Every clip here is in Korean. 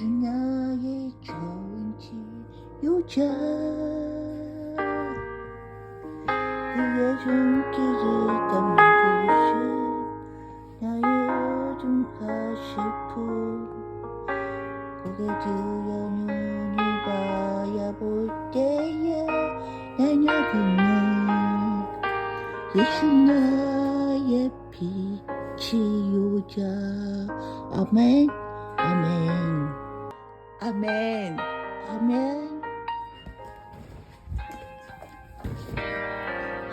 나의 좋은지 요자 그의 손길이 닿는 곳은 나의 어둠 가시품 고개 들여 눈을 바라볼 때에 내 여기는 예수 나의 빛이 요자 아멘 아멘 아멘 아멘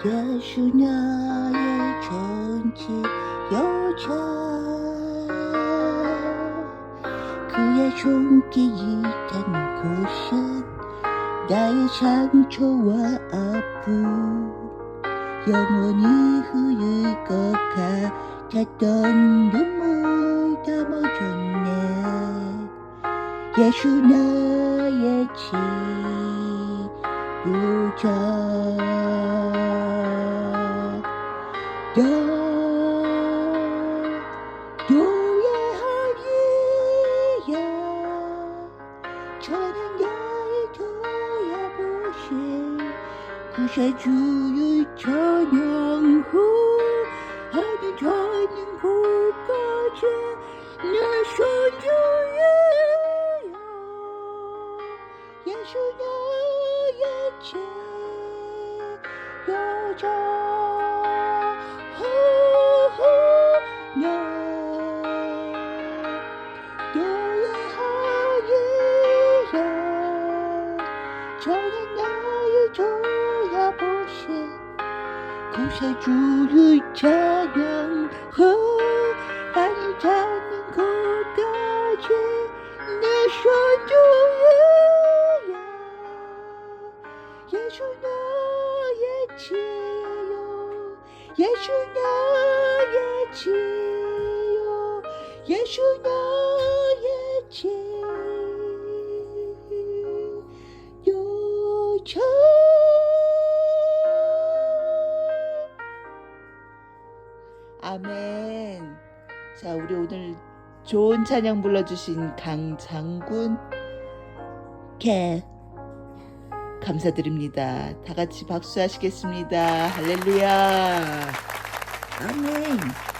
예수 나의 전지 여자 그의 손길이 닿는 곳은 나의 상처와 아픔 영원히 흐를 것 같았던 눈물 담아줬네 예수 나의 치유자 노래하리야 저는 나를 돌아보시 구세주를 찬양후 하늘 닿는 곳까지 내 손주예요 예수 나의 치유자 노래하리라 저는 나를 돌아보신 구세주를 찬양하 하늘 닿는 곳까지 내 손주예요 예수 나의 치유 예수 나의 치유 예수 나의 치유자 아멘. 자, 우리 오늘 좋은 찬양 불러주신 강장군께 감사드립니다. 다 같이 박수하시겠습니다. 할렐루야. 아멘.